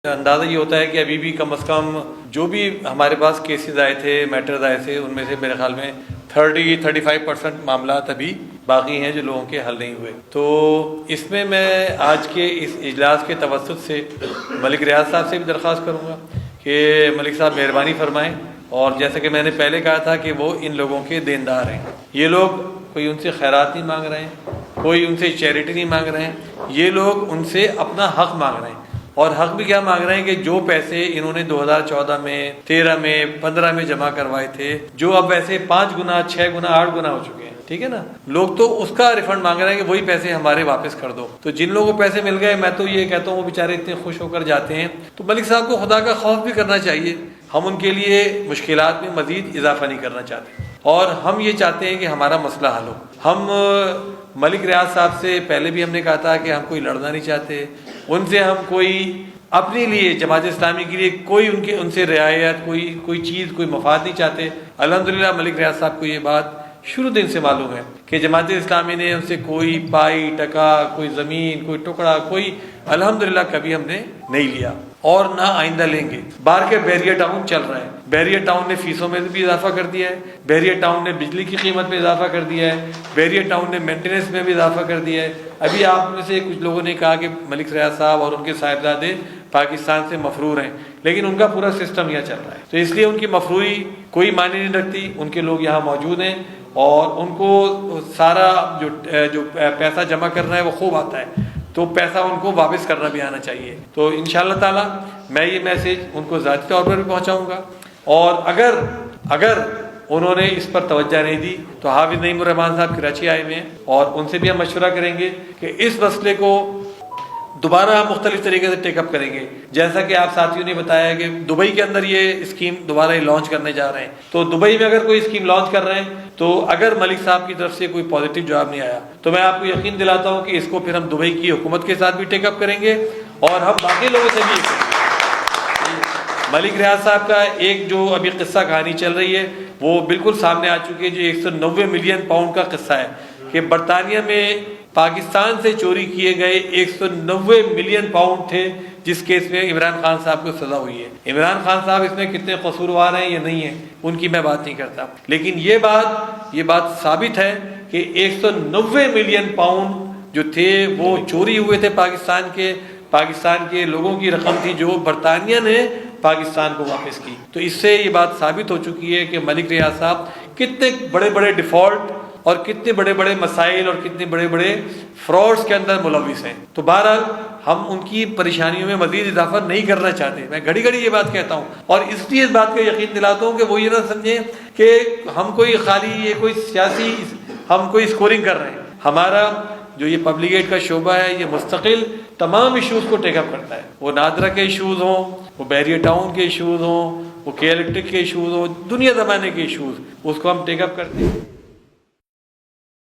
اندازہ یہ ہوتا ہے کہ ابھی بھی کم از کم جو بھی ہمارے پاس کیسز آئے تھے، میٹرز آئے تھے، ان میں سے میرے خیال میں 35% معاملات ابھی باقی ہیں جو لوگوں کے حل نہیں ہوئے۔ تو اس میں آج کے اس اجلاس کے توسط سے ملک ریاض صاحب سے بھی درخواست کروں گا کہ ملک صاحب مہربانی فرمائیں، اور جیسا کہ میں نے پہلے کہا تھا کہ وہ ان لوگوں کے دیندار ہیں۔ یہ لوگ کوئی ان سے خیرات نہیں مانگ رہے ہیں، کوئی ان سے چیریٹی نہیں مانگ رہے ہیں، یہ لوگ ان سے اپنا حق مانگ رہے ہیں۔ اور حق بھی کیا مانگ رہے ہیں کہ جو پیسے انہوں نے 2014 میں، 13 میں، 15 میں جمع کروائے تھے، جو اب ویسے 5 گنا، 6 گنا، 8 گنا ہو چکے ہیں، ٹھیک ہے نا، لوگ تو اس کا ریفنڈ مانگ رہے ہیں کہ وہی پیسے ہمارے واپس کر دو۔ تو جن لوگوں کو پیسے مل گئے، میں تو یہ کہتا ہوں وہ بیچارے اتنے خوش ہو کر جاتے ہیں۔ تو ملک صاحب کو خدا کا خوف بھی کرنا چاہیے، ہم ان کے لیے مشکلات میں مزید اضافہ نہیں کرنا چاہتے، اور ہم یہ چاہتے ہیں کہ ہمارا مسئلہ حل ہو۔ ہم ملک ریاض صاحب سے پہلے بھی ہم نے کہا تھا کہ ہم کوئی لڑنا نہیں چاہتے، ان سے ہم کوئی اپنے لیے، جماعت اسلامی کے لیے کوئی ان سے رعایت، کوئی چیز، کوئی مفاد نہیں چاہتے۔ الحمدللہ ملک ریاض صاحب کو یہ بات شروع دن سے معلوم ہے کہ جماعت اسلامی نے ان سے کوئی پائی ٹکا، کوئی زمین، کوئی ٹکڑا، کوئی الحمدللہ کبھی ہم نے نہیں لیا، اور نہ آئندہ لیں گے۔ باہر کے بیریئر ٹاؤن چل رہا ہے، بیریئر ٹاؤن نے فیسوں میں بھی اضافہ کر دیا ہے، بیریئر ٹاؤن نے بجلی کی قیمت میں اضافہ کر دیا ہے، بیریئر ٹاؤن نے مینٹیننس میں بھی اضافہ کر دیا ہے۔ ابھی آپ میں سے کچھ لوگوں نے کہا کہ ملک ریاض صاحب اور ان کے صاحبزادے پاکستان سے مفرور ہیں، لیکن ان کا پورا سسٹم یہاں چل رہا ہے، تو اس لیے ان کی مفروری کوئی معنی نہیں رکھتی۔ ان کے لوگ یہاں موجود ہیں، اور ان کو سارا جو پیسہ جمع کرنا ہے وہ خوب آتا ہے، تو پیسہ ان کو واپس کرنا بھی آنا چاہیے۔ تو انشاءاللہ تعالی میں یہ میسیج ان کو ذاتی طور پر بھی پہنچاؤں گا، اور اگر انہوں نے اس پر توجہ نہیں دی تو حافظ نعیم الرحمان صاحب کراچی آئے ہوئے ہیں، اور ان سے بھی ہم مشورہ کریں گے کہ اس مسئلے کو دوبارہ مختلف طریقے سے ٹیک اپ کریں گے۔ جیسا کہ آپ ساتھیوں نے بتایا کہ دبئی کے اندر یہ اسکیم دوبارہ لانچ کرنے جا رہے ہیں، تو دبئی میں اگر کوئی اسکیم لانچ کر رہے ہیں تو اگر ملک صاحب کی طرف سے کوئی پازیٹیو جواب نہیں آیا تو میں آپ کو یقین دلاتا ہوں کہ اس کو پھر ہم دبئی کی حکومت کے ساتھ بھی ٹیک اپ کریں گے، اور ہم باقی لوگوں سے بھی کریں گے۔ ملک ریاض صاحب کا ایک جو ابھی قصہ کہانی چل رہی ہے وہ بالکل سامنے آ چکی ہے، جو 190 ملین پاؤنڈ کا قصہ ہے کہ برطانیہ میں پاکستان سے چوری کیے گئے 190 ملین پاؤنڈ تھے، جس کیس میں عمران خان صاحب کو سزا ہوئی ہے۔ عمران خان صاحب اس میں کتنے قصوروار ہیں یا نہیں ہیں ان کی میں بات نہیں کرتا، لیکن یہ بات ثابت ہے کہ 190 ملین پاؤنڈ جو تھے وہ چوری ہوئے تھے، پاکستان کے لوگوں کی رقم تھی جو برطانیہ نے پاکستان کو واپس کی۔ تو اس سے یہ بات ثابت ہو چکی ہے کہ ملک ریاض صاحب کتنے بڑے بڑے ڈیفالٹ اور کتنے بڑے بڑے مسائل اور کتنے بڑے بڑے فراڈز کے اندر ملوث ہیں۔ تو بہرحال ہم ان کی پریشانیوں میں مزید اضافہ نہیں کرنا چاہتے، میں گھڑی یہ بات کہتا ہوں، اور اس لیے اس بات کا یقین دلاتا ہوں کہ وہ یہ نہ سمجھیں کہ ہم کوئی خالی یہ کوئی سیاسی ہم کوئی اسکورنگ کر رہے ہیں۔ ہمارا جو یہ پبلگیٹ کا شعبہ ہے یہ مستقل تمام ایشوز کو ٹیک اپ کرتا ہے، وہ نادرا کے ایشوز ہوں، وہ بیریئر ٹاؤن کے ایشوز ہوں، وہ کے الیکٹرک کے ایشوز ہوں، دنیا زمانے کے ایشوز، اس کو ہم ٹیک اپ کرتے ہیں۔